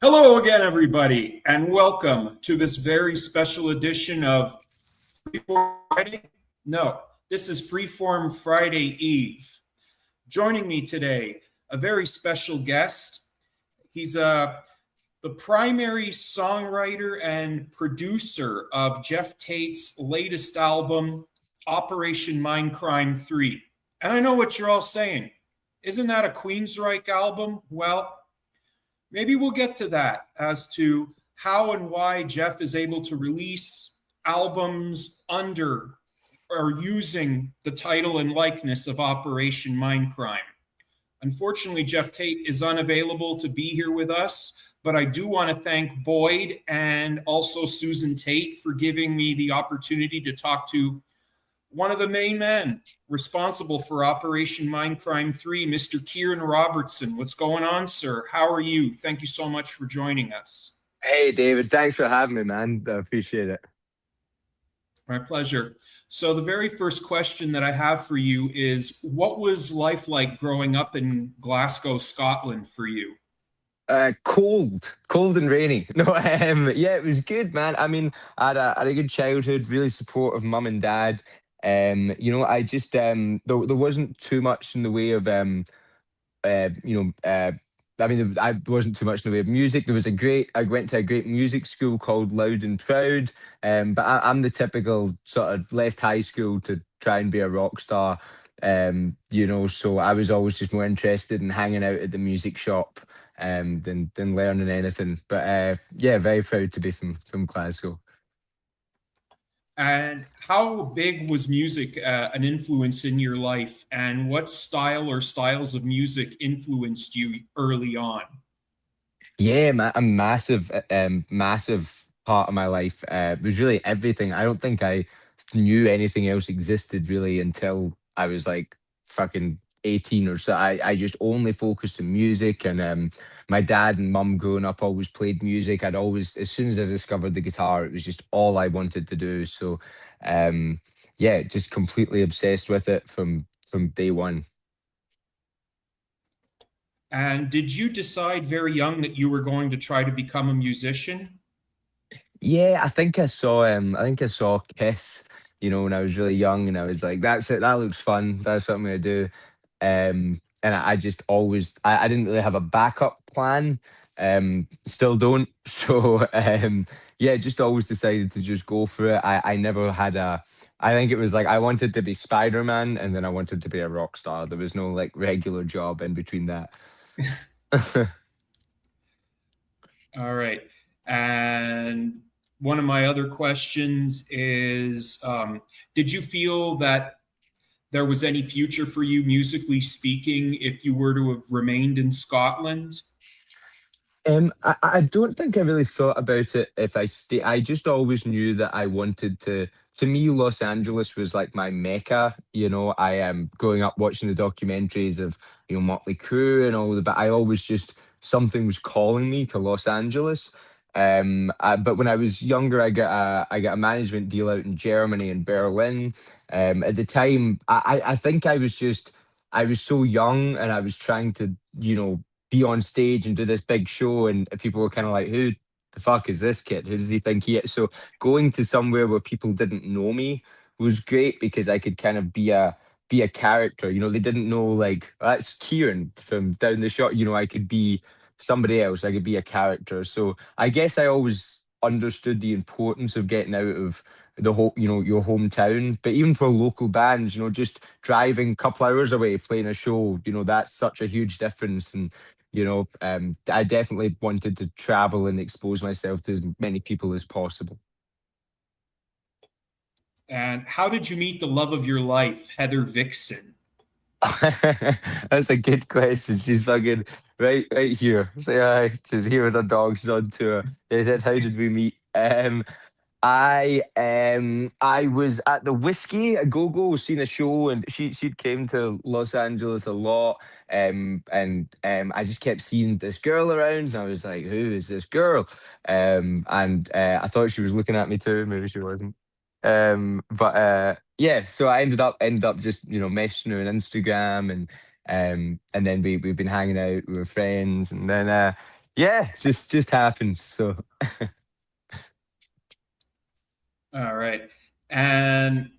Hello again, everybody, and welcome to this very special edition of Freeform Friday. No, this is Freeform Friday Eve. Joining me today, a very special guest. He's the primary songwriter and producer of Jeff Tate's latest album, Operation Mindcrime 3. And I know what you're all saying. Isn't that a Queensryche album? Well, maybe we'll get to that as to how and why Jeff is able to release albums under or using the title and likeness of Operation Mindcrime. Unfortunately, Jeff Tate is unavailable to be here with us, but I do want to thank Boyd and also Susan Tate for giving me the opportunity to talk to one of the main men responsible for Operation Mindcrime 3, Mr. Kieran Robertson. What's going on, sir? How are you? Thank you so much for joining us. Hey, David. Thanks for having me, man. I appreciate it. My pleasure. So, the very first question that I have for you is what was life like growing up in Glasgow, Scotland for you? Cold and rainy. No, yeah, it was good, man. I mean, I had a good childhood, really supportive mum and dad. I just there wasn't too much in the way of uh, you know, uh, I mean, I wasn't too much in the way of music. I went to a great music school called Loud and Proud. But I'm the typical sort of left high school to try and be a rock star. So I was always just more interested in hanging out at the music shop, than learning anything. But yeah, very proud to be from Glasgow. And how big was music an influence in your life? And what style or styles of music influenced you early on? Yeah, a massive, massive part of my life was really everything. I don't think I knew anything else existed really until I was like fucking 18 or so. I just only focused on music, and my dad and mum growing up always played music. I'd always, as soon as I discovered the guitar, it was just all I wanted to do. So, um, yeah, just completely obsessed with it from day one. And did you decide very young that you were going to try to become a musician? Yeah, I think I saw Kiss, when I was really young, and I was like, that's it, that looks fun. That's something I do. And I just always I didn't really have a backup plan. Still don't. So yeah, just always decided to just go for it. I never had a I think it was like I wanted to be Spider-Man and then I wanted to be a rock star. There was no like regular job in between that. All right. And one of my other questions is did you feel that there was any future for you, musically speaking, if you were to have remained in Scotland? I don't think I really thought about it if I stay. I just always knew that I wanted to. To me, Los Angeles was like my mecca. I am growing up watching the documentaries of Motley Crue and all the. But I always just something was calling me to Los Angeles. But when I was younger, I got a management deal out in Germany and Berlin. At the time, I think I was so young and I was trying to be on stage and do this big show, and people were kind of like, "Who the fuck is this kid? Who does he think he is?" So going to somewhere where people didn't know me was great because I could kind of be a character. They didn't know like that's Kieran from down the shot. I could be somebody else. I could be a character. So I guess I always understood the importance of getting out of the whole, your hometown. But even for local bands, just driving a couple hours away, playing a show, that's such a huge difference. And I definitely wanted to travel and expose myself to as many people as possible. And how did you meet the love of your life, Heather Vixen? That's a good question. She's fucking right here. Say hi. She's here with her dog. She's on tour. Is it? How did we meet? I was at the Whiskey a Go Go, seen a show, and she'd came to Los Angeles a lot. And I just kept seeing this girl around, and I was like, "Who is this girl?" And I thought she was looking at me too. Maybe she wasn't. But yeah, so I ended up just messaging her on Instagram, and then we've been hanging out. We were friends, and then Yeah, just happens. So All right. And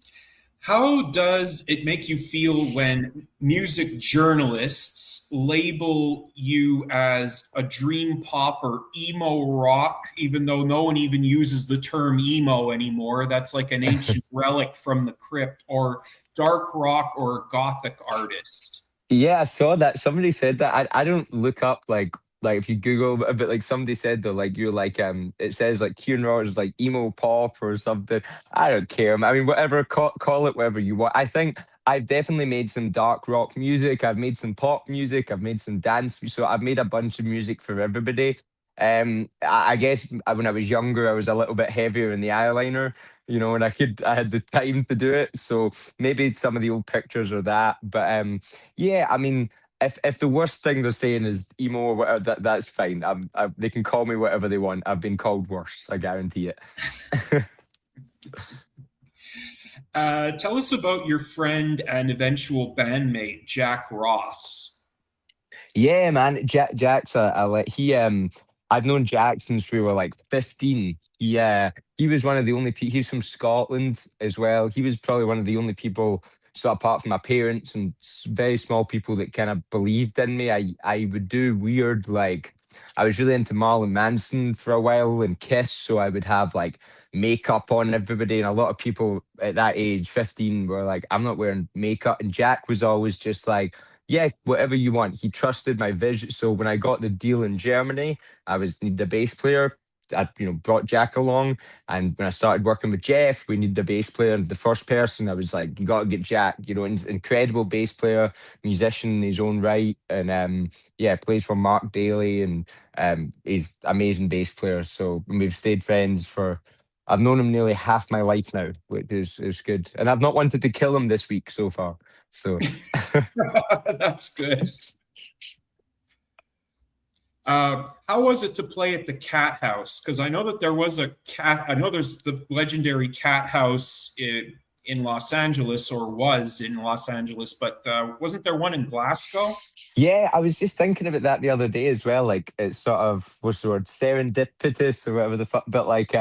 how does it make you feel when music journalists label you as a dream pop or emo rock, even though no one even uses the term emo anymore? That's like an ancient relic from the crypt, or dark rock or gothic artist. yeah, I saw that. Somebody said that. I don't look up like if you Google a bit, like somebody said though, like you're like it says like Kieran is like emo pop or something. I don't care. I mean, whatever, call it whatever you want. I think I've definitely made some dark rock music. I've made some pop music. I've made some dance. So I've made a bunch of music for everybody. I guess when I was younger, I was a little bit heavier in the eyeliner, and I had the time to do it. So maybe some of the old pictures are that. But yeah, I mean, if the worst thing they're saying is emo or whatever, that's fine. They can call me whatever they want. I've been called worse. I guarantee it. Tell us about your friend and eventual bandmate, Jack Ross. Yeah, man. Jack's he I've known Jack since we were like 15. He was one of the only he's from Scotland as well. He was probably one of the only people, so apart from my parents and very small people, that kind of believed in me. I would do weird, like I was really into Marlon Manson for a while and Kiss, so I would have like makeup on everybody, and a lot of people at that age, 15, were like, I'm not wearing makeup. And Jack was always just like, yeah, whatever you want. He trusted my vision. So when I got the deal in Germany, I was need the bass player. I brought Jack along, and when I started working with Jeff, we need the bass player. And the first person, I was like, you got to get Jack. He's an incredible bass player, musician in his own right, and yeah, plays for Mark Daly, and he's amazing bass player. So we've stayed friends for. I've known him nearly half my life now, which is good, and I've not wanted to kill him this week so far. So. That's good. How was it to play at the Cat House? Because I know that there was a cat. I know there's the legendary Cat House in Los Angeles, or was in Los Angeles, but wasn't there one in Glasgow? Yeah, I was just thinking about that the other day as well. Like it's sort of what's the word, serendipitous or whatever the fuck. But like,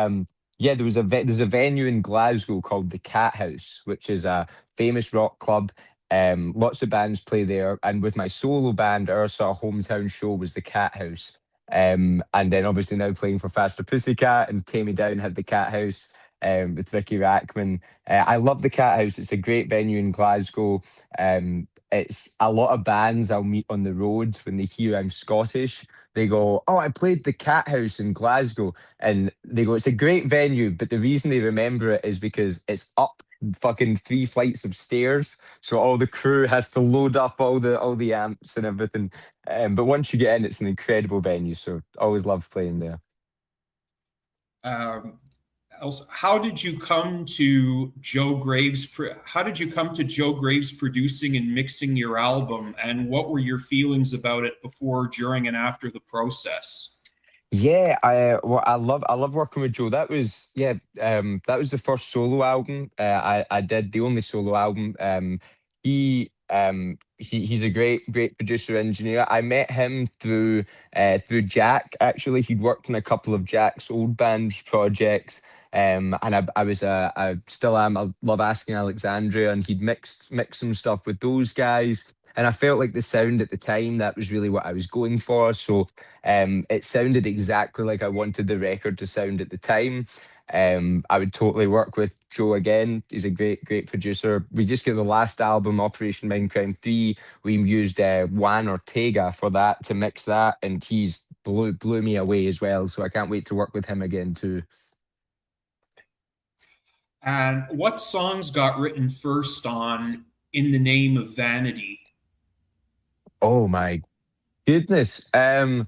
yeah, there's a venue in Glasgow called the Cat House, which is a famous rock club. Lots of bands play there, and with my solo band, our sort of hometown show was the Cat House. And then obviously now playing for Faster Pussycat and Tammy Down had the Cat House. With Vicky Rackman. I love the Cat House. It's a great venue in Glasgow. It's a lot of bands I'll meet on the road when they hear I'm Scottish. They go, "Oh, I played the Cat House in Glasgow," and they go, "It's a great venue," but the reason they remember it is because it's up fucking 3 flights of stairs, so all the crew has to load up all the amps and everything. But once you get in, it's an incredible venue. So always love playing there. Um, Also, how did you come to Joe Graves? How did you come to Joe Graves producing and mixing your album, and what were your feelings about it before, during, and after the process? Yeah, I love working with Joe. That was the first solo album I did, the only solo album. He's a great producer engineer. I met him through Jack. Actually, he'd worked on a couple of Jack's old band projects. And I still am. I love Asking Alexandria, and he'd mixed some stuff with those guys. And I felt like the sound at the time, that was really what I was going for. So it sounded exactly like I wanted the record to sound at the time. I would totally work with Joe again. He's a great producer. We just got the last album, Operation Mindcrime 3. We used Juan Ortega for that to mix that, and he's blew me away as well. So I can't wait to work with him again too. And what songs got written first on In the Name of Vanity? Oh my goodness. I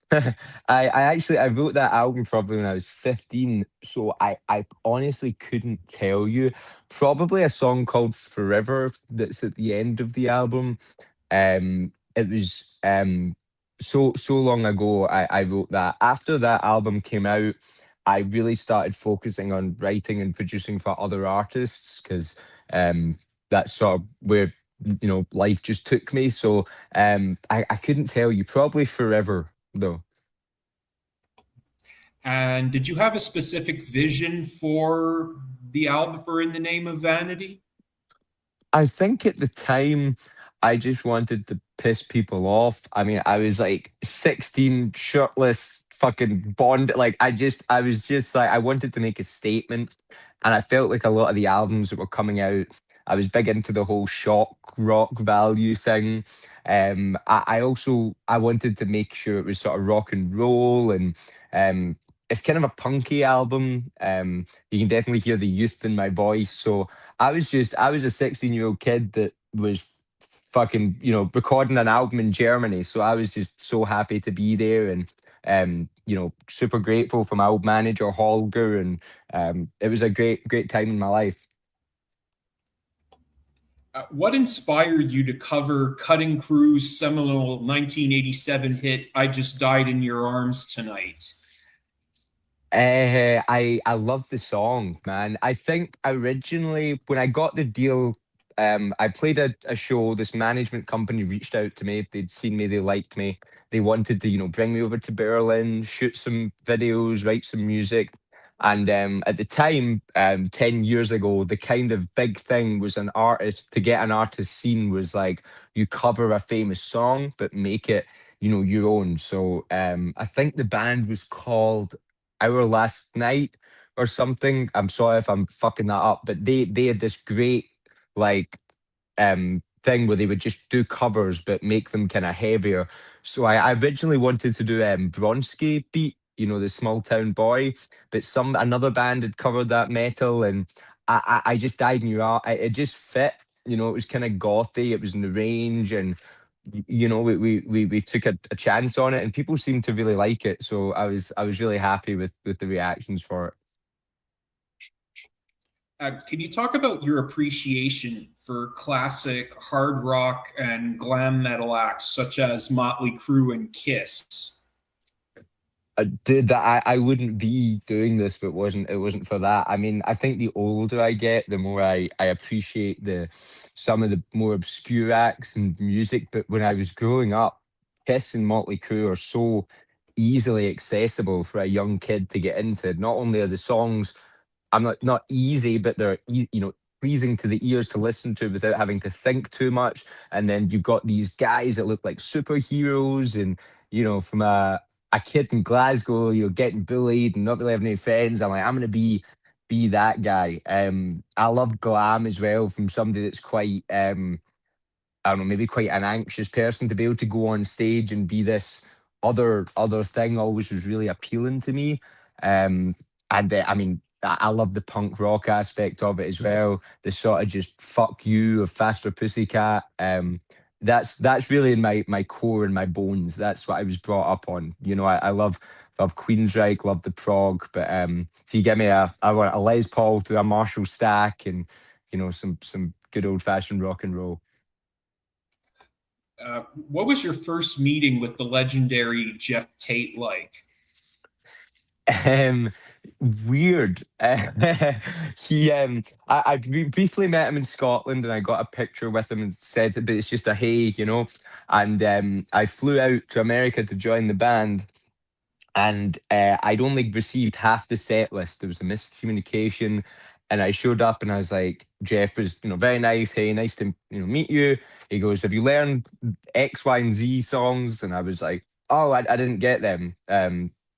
wrote that album probably when I was 15, so I honestly couldn't tell you. Probably a song called Forever that's at the end of the album. It was so long ago I wrote that. After that album came out, I really started focusing on writing and producing for other artists, because that's sort of where life just took me. So I couldn't tell you. Probably Forever though. And did you have a specific vision for the album for In the Name of Vanity? I think at the time, I just wanted to piss people off. I mean, I was like 16, shirtless, fucking Bond. Like, I was just like, I wanted to make a statement. And I felt like a lot of the albums that were coming out, I was big into the whole shock rock value thing. I also, I wanted to make sure it was sort of rock and roll and, it's kind of a punky album. You can definitely hear the youth in my voice. So, I was a 16-year-old kid that was fucking, recording an album in Germany. So I was just so happy to be there and, super grateful for my old manager, Holger. And it was a great time in my life. What inspired you to cover Cutting Crew's seminal 1987 hit, I Just Died in Your Arms Tonight? I love the song, man. I think originally when I got the deal, I played a show. This management company reached out to me. They'd seen me, they liked me. They wanted to, bring me over to Berlin, shoot some videos, write some music. And at the time, 10 years ago, the kind of big thing was an artist to get an artist seen was like you cover a famous song, but make it, your own. So I think the band was called Our Last Night or something. I'm sorry if I'm fucking that up, but they had this great like thing where they would just do covers but make them kind of heavier. So I originally wanted to do Bronski beat, the small town boy, but some another band had covered that metal and I just died in your art. It just fit, it was kind of gothy, it was in the range and we took a chance on it and people seemed to really like it. So I was really happy with the reactions for it. Can you talk about your appreciation for classic hard rock and glam metal acts such as Motley Crue and Kiss? Dude, that I wouldn't be doing this, but it wasn't for that. I mean, I think the older I get, the more I appreciate the some of the more obscure acts and music. But when I was growing up, Kiss and Motley Crue are so easily accessible for a young kid to get into. Not only are the songs I'm not easy, but they're pleasing to the ears to listen to without having to think too much. And then you've got these guys that look like superheroes, and from a kid in Glasgow, getting bullied and not really having any friends. I'm like, I'm gonna be that guy. I love glam as well from somebody that's quite I don't know, maybe quite an anxious person to be able to go on stage and be this other thing always was really appealing to me. And I mean, I love the punk rock aspect of it as well. The sort of just fuck you of Faster Pussycat. That's really in my core and my bones. That's what I was brought up on. I love Queensryche, love the prog, but if you give me I want a Les Paul through a Marshall stack and some good old fashioned rock and roll. What was your first meeting with the legendary Jeff Tate like? Um, Weird. I briefly met him in Scotland, and I got a picture with him and said, but it's just a hey. And I flew out to America to join the band, and I'd only received half the set list. There was a miscommunication, and I showed up, and I was like, Jeff was, very nice. Hey, nice to meet you. He goes, have you learned X, Y, and Z songs? And I was like, oh, I didn't get them.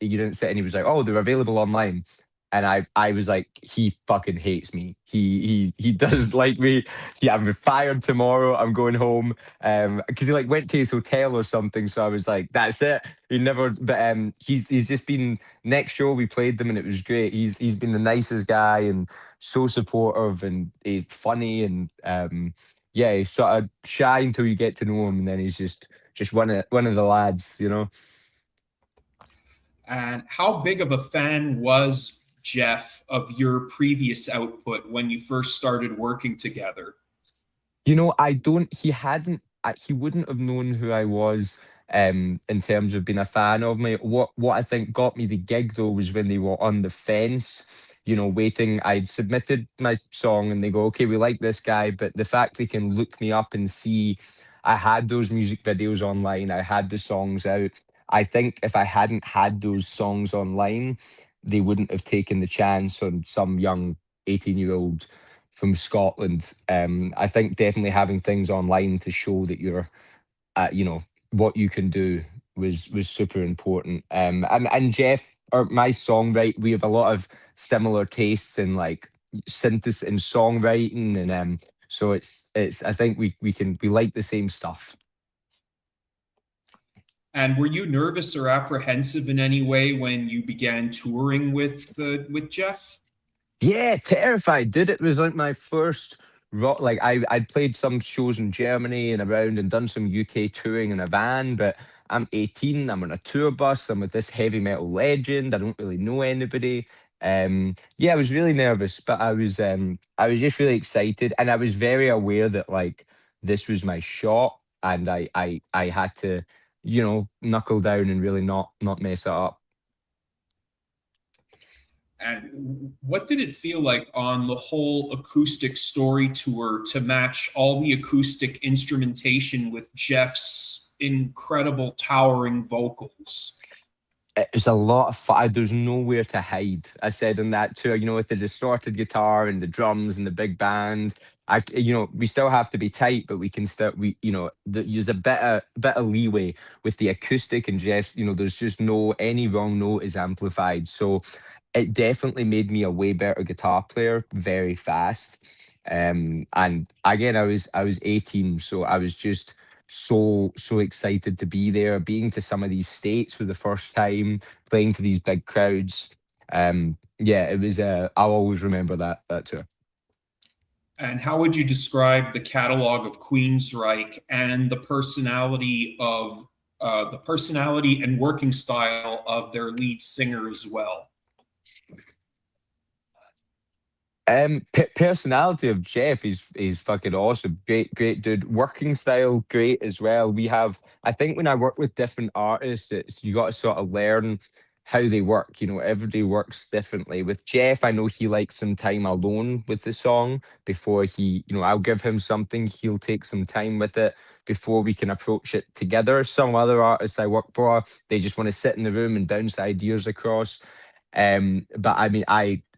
You didn't say, and he was like, oh, they're available online. And I was like, he fucking hates me. He does like me. Yeah, I'm fired tomorrow. I'm going home. Because he like went to his hotel or something. So I was like, that's it. He never. But he's just been next show we played them and it was great. He's been the nicest guy and so supportive and he's funny and yeah, he's sort of shy until you get to know him and then he's just one of the lads. And how big of a fan was Jeff of your previous output when you first started working together? I don't, he wouldn't have known who I was in terms of being a fan of me. What I think got me the gig though was when they were on the fence, waiting. I'd submitted my song and they go, okay, we like this guy, but the fact they can look me up and see I had those music videos online, I had the songs out. I think if I hadn't had those songs online, they wouldn't have taken the chance on some young 18-year-old from Scotland. I think definitely having things online to show that you're, you know, what you can do was super important. And Jeff, or my songwrite, we have a lot of similar tastes in like synthesis and songwriting, and so it's I think we like the same stuff. And were you nervous or apprehensive in any way when you began touring with Jeff? Yeah, terrified, dude. It was like my first rock. Like I'd played some shows in Germany and around and done some UK touring in a van, but I'm 18, I'm on a tour bus, I'm with this heavy metal legend. I don't really know anybody. Yeah, I was really nervous, but I was just really excited, and I was very aware that like this was my shot, and I had to, knuckle down and really not mess it up. And what did it feel like on the whole acoustic story tour to match all the acoustic instrumentation with Jeff's incredible towering vocals? It was a lot of fun. There's nowhere to hide. I said on that tour, with the distorted guitar and the drums and the big band. We still have to be tight, but we can still, use a bit of leeway with the acoustic and just, there's just no, any wrong note is amplified. So it definitely made me a way better guitar player very fast. And again, I was 18, so I was just so excited to be there, being to some of these states for the first time, playing to these big crowds. Yeah, it was. I'll always remember that tour. And how would you describe the catalog of Queensryche and the personality and working style of their lead singer as well? Personality of Jeff is fucking awesome. Great dude. Working style, great as well. I think when I work with different artists, it's you got to sort of learn how they work. Everybody works differently. With Jeff, I know he likes some time alone with the song before I'll give him something, he'll take some time with it before we can approach it together. Some other artists I work for, they just want to sit in the room and bounce ideas across. But I mean,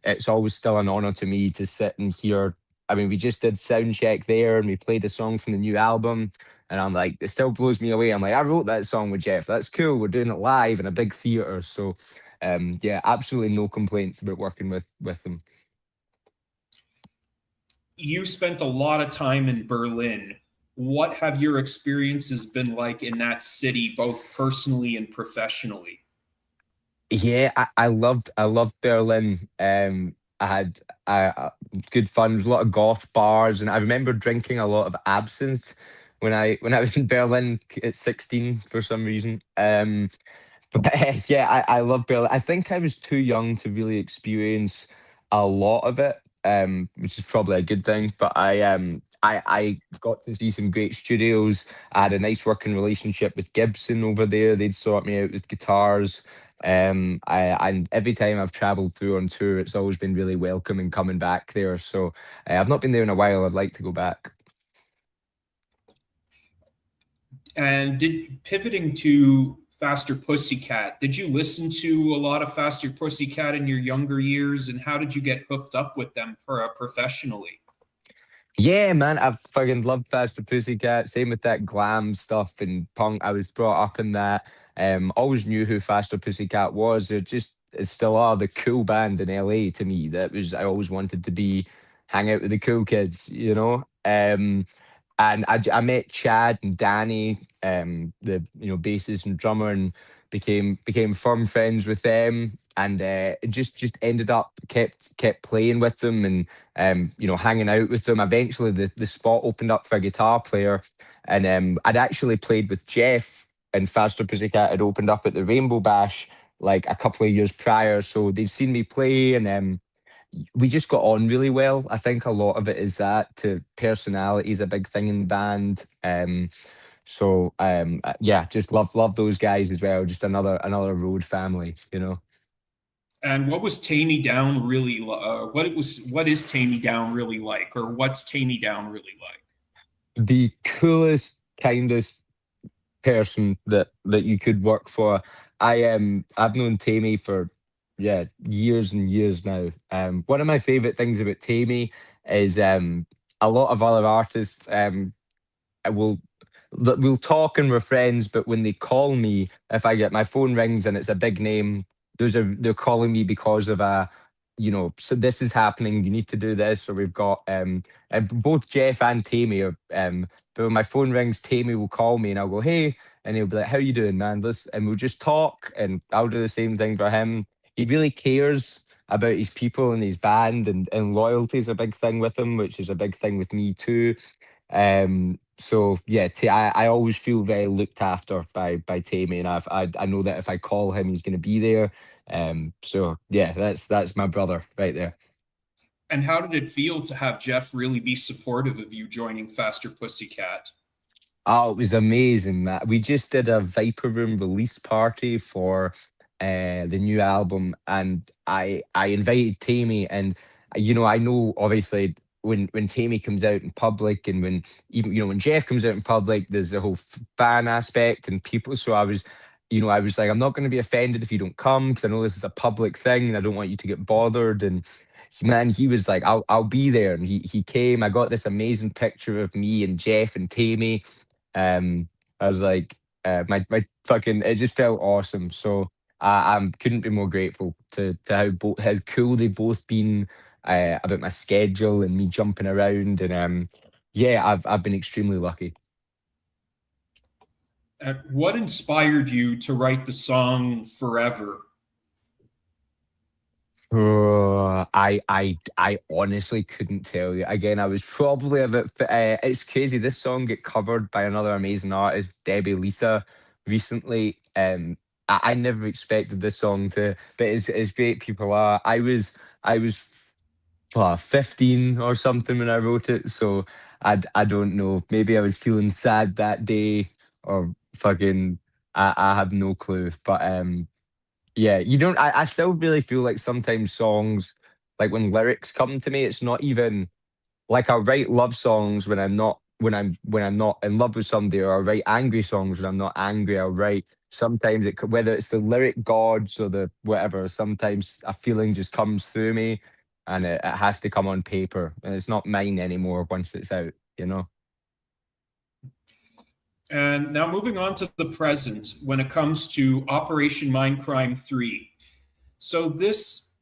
it's always still an honor to me to sit and hear. I mean, we just did sound check there and we played a song from the new album. And I'm like, it still blows me away. I'm like, I wrote that song with Jeff. That's cool. We're doing it live in a big theater. So yeah, absolutely no complaints about working with them. You spent a lot of time in Berlin. What have your experiences been like in that city, both personally and professionally? Yeah, I loved Berlin. I had good fun. There's a lot of goth bars, and I remember drinking a lot of absinthe when I was in Berlin at 16 for some reason. But yeah, I love Berlin. I think I was too young to really experience a lot of it, which is probably a good thing. But I got to see some great studios. I had a nice working relationship with Gibson over there. They'd sort me out with guitars. And every time I've traveled through on tour, it's always been really welcoming coming back there. So I've not been there in a while. I'd like to go back. And did pivoting to Faster Pussycat, did you listen to a lot of Faster Pussycat in your younger years? And how did you get hooked up with them professionally? Yeah, man, I fucking love Faster Pussycat. Same with that glam stuff and punk. I was brought up in that. Always knew who Faster Pussycat was. It still are the cool band in LA to me. I always wanted to be hang out with the cool kids. And I met Chad and Danny, the bassist and drummer, and became firm friends with them, and just ended up kept playing with them and hanging out with them. Eventually, the spot opened up for a guitar player, and I'd actually played with Jeff, and Faster Pussycat had opened up at the Rainbow Bash like a couple of years prior, so they'd seen me play, and we just got on really well. I think a lot of it is that to personality is a big thing in the band. Yeah, just love those guys as well. Just another road family. And what was Tammy Down really? What is Tammy Down really like, or what's Tammy Down really like? The coolest, kindest, person that you could work for. I've known Tammy for yeah years and years now. One of my favorite things about Tammy is a lot of other artists will we'll talk and we're friends, but when they call me, if I get my phone rings and it's a big name, they're calling me because of a, so this is happening, you need to do this, or we've got both Jeff and Tammy are but when my phone rings, Tammy will call me and I'll go, hey, and he'll be like, how you doing, man? This and we'll just talk and I'll do the same thing for him. He really cares about his people and his band, and loyalty is a big thing with him, which is a big thing with me too. So yeah, I always feel very looked after by Tammy, and I know that if I call him, he's going to be there. So yeah, that's my brother right there. And how did it feel to have Jeff really be supportive of you joining Faster Pussycat? Oh, it was amazing, Matt. We just did a Viper Room release party for the new album, and I invited Tammy, and I know obviously when Tammy comes out in public, and when even when Jeff comes out in public, there's a whole fan aspect and people. So I was like, I'm not going to be offended if you don't come because I know this is a public thing, and I don't want you to get bothered. And man, he was like, I'll be there, and he came. I got this amazing picture of me and Jeff and Tammy. I was like, my fucking, it just felt awesome. So I couldn't be more grateful to how cool they both been about my schedule and me jumping around, and yeah, I've been extremely lucky. And what inspired you to write the song Forever? I honestly couldn't tell you. Again, I was probably a bit. It's crazy. This song get covered by another amazing artist, Debbie Lisa, recently. I never expected this song to, but it's great. People are. I was 15 or something when I wrote it, so I don't know. Maybe I was feeling sad that day, or fucking. I have no clue, but yeah, you don't. I still really feel like sometimes songs, like when lyrics come to me, it's not even like I write love songs when I'm not in love with somebody, or I write angry songs when I'm not angry. I'll write sometimes whether it's the lyric gods or the whatever. Sometimes a feeling just comes through me, and it has to come on paper, and it's not mine anymore once it's out. You know. And now moving on to the present when it comes to Operation Mindcrime 3. So this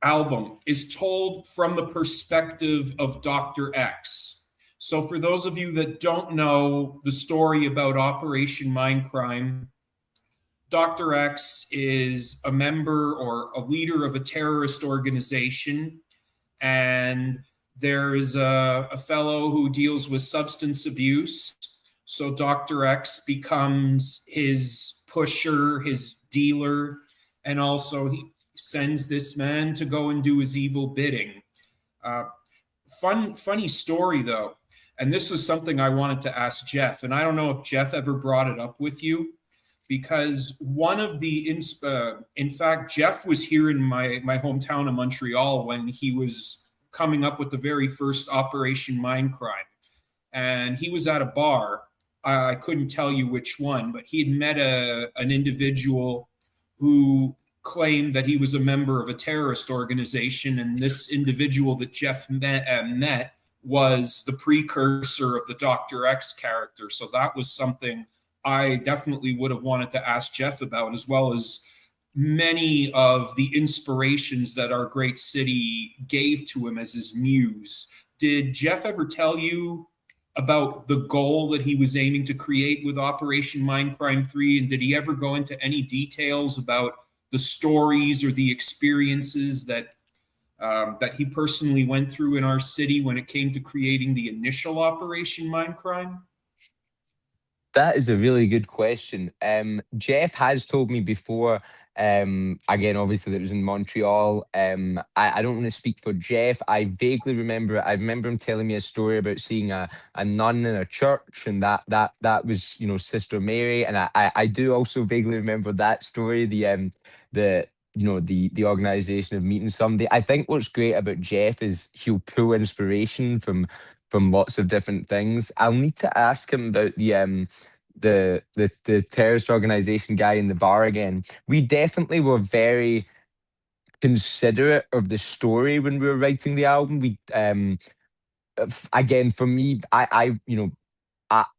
album is told from the perspective of Dr. X. So for those of you that don't know the story about Operation Mindcrime, Dr. X is a member or a leader of a terrorist organization, and there is a fellow who deals with substance abuse. So Dr. X becomes his pusher, his dealer, and also he sends this man to go and do his evil bidding. Uh, funny story though, and this is something I wanted to ask Jeff, and I don't know if Jeff ever brought it up with you, because one of the in fact, Jeff was here in my hometown of Montreal when he was coming up with the very first Operation Mindcrime, and he was at a bar. I couldn't tell you which one, but he had met an individual who claimed that he was a member of a terrorist organization, and this individual that Jeff met was the precursor of the Dr. X character. So that was something I definitely would have wanted to ask Jeff about, as well as many of the inspirations that our great city gave to him as his muse. Did Jeff ever tell you about the goal that he was aiming to create with Operation Mindcrime 3? And did he ever go into any details about the stories or the experiences that he personally went through in our city when it came to creating the initial Operation Mindcrime? That is a really good question. Jeff has told me before. Again, obviously, that was in Montreal. I don't want to speak for Jeff. I vaguely remember. I remember him telling me a story about seeing a nun in a church, and that was Sister Mary. And I do also vaguely remember that story. The the organization of meeting somebody. I think what's great about Jeff is he'll pull inspiration from lots of different things. I'll need to ask him about the terrorist organization guy in the bar again, we definitely were very considerate of the story when we were writing the album. We again, for me,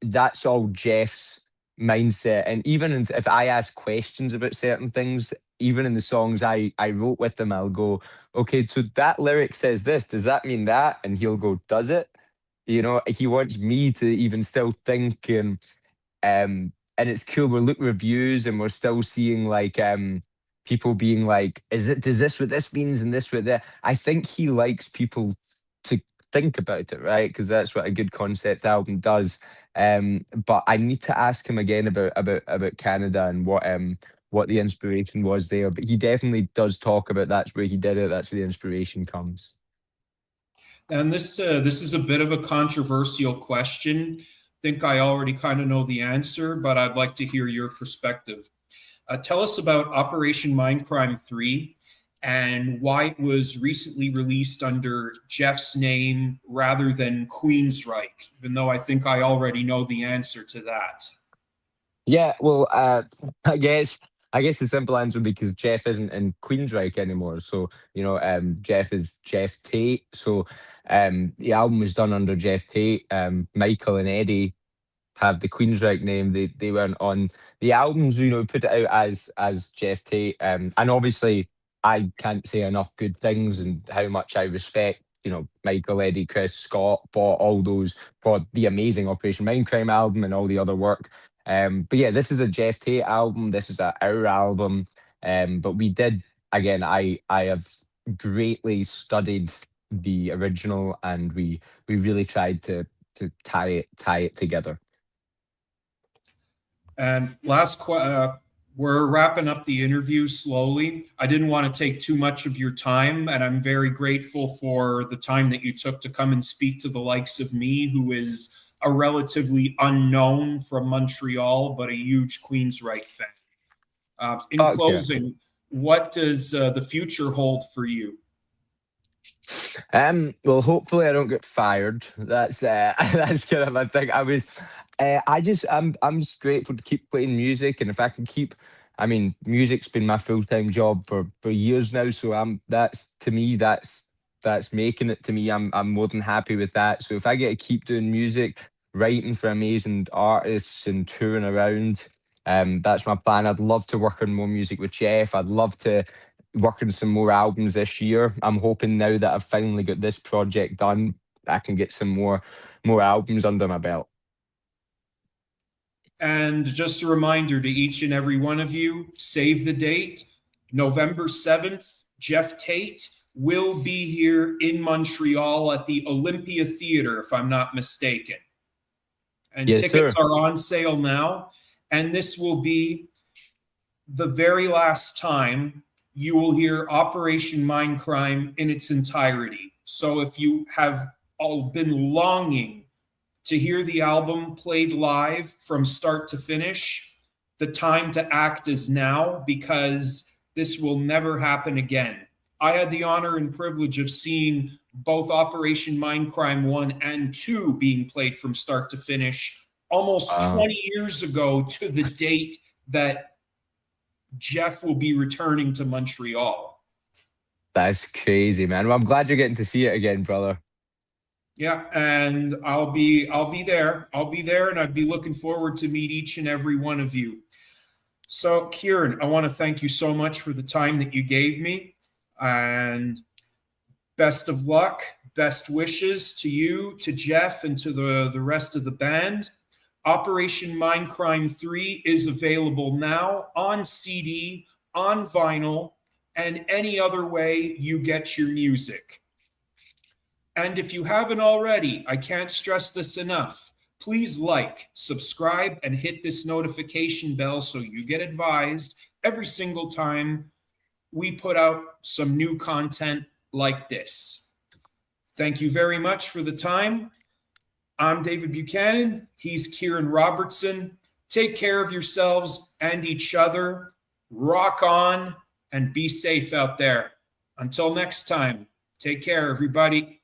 that's all Jeff's mindset. And even if I ask questions about certain things, even in the songs I wrote with him, I'll go, okay, so that lyric says this. Does that mean that? And he'll go, does it? He wants me to even still think, and it's cool. We're looking reviews and we're still seeing like people being like, does this what this means and this what that? I think he likes people to think about it, right? Because that's what a good concept album does. But I need to ask him again about Canada and what the inspiration was there. But he definitely does talk about that's where he did it, that's where the inspiration comes. And this is a bit of a controversial question. Think I already kind of know the answer, but I'd like to hear your perspective. Tell us about Operation Mindcrime 3 and why it was recently released under Jeff's name rather than Queensryche, even though I think I already know the answer to that. Yeah, well, I guess the simple answer would be because Jeff isn't in Queensryche anymore. So Jeff is Jeff Tate. So the album was done under Jeff Tate. Michael and Eddie have the Queensryche name. They weren't on the albums. Put it out as Jeff Tate. And obviously, I can't say enough good things and how much I respect. Michael, Eddie, Chris, Scott for all those for the amazing Operation Mindcrime album and all the other work. But yeah, this is a Jeff Tate album. This is our album. But we did again. I have greatly studied the original, and we really tried to tie it together. And we're wrapping up the interview slowly. I didn't want to take too much of your time, and I'm very grateful for the time that you took to come and speak to the likes of me, who is a relatively unknown from Montreal, but a huge Queensryche fan. In Okay. closing, what does the future hold for you? Well, hopefully I don't get fired. That's that's kind of my thing. I'm just grateful to keep playing music, and if I can keep, I mean, music's been my full time job for years now. So that's to me, that's making it to me. I'm more than happy with that. So if I get to keep doing music, writing for amazing artists and touring around, that's my plan. I'd love to work on more music with Jeff. I'd love to working some more albums this year. I'm hoping now that I've finally got this project done, I can get some more albums under my belt. And just a reminder to each and every one of you, save the date. November 7th, Jeff Tate will be here in Montreal at the Olympia Theater, if I'm not mistaken. And Yes, tickets sir. are on sale now. And this will be the very last time you will hear Operation Mindcrime in its entirety. So if you have all been longing to hear the album played live from start to finish, the time to act is now, because this will never happen again. I had the honor and privilege of seeing both Operation Mindcrime 1 and 2 being played from start to finish almost Wow. 20 years ago to the date that Jeff will be returning to Montreal. That's crazy, man. Well, I'm glad you're getting to see it again, brother. Yeah, and I'll be there. I'll be there, and I'd be looking forward to meet each and every one of you. So, Kieran, I want to thank you so much for the time that you gave me, and best of luck, best wishes to you, to Jeff, and to the rest of the band. Operation Mindcrime 3 is available now on CD, on vinyl, and any other way you get your music. And if you haven't already, I can't stress this enough. Please like, subscribe, and hit this notification bell so you get advised every single time we put out some new content like this. Thank you very much for the time. I'm David Buchanan. He's Kieran Robertson. Take care of yourselves and each other. Rock on and be safe out there. Until next time, take care, everybody.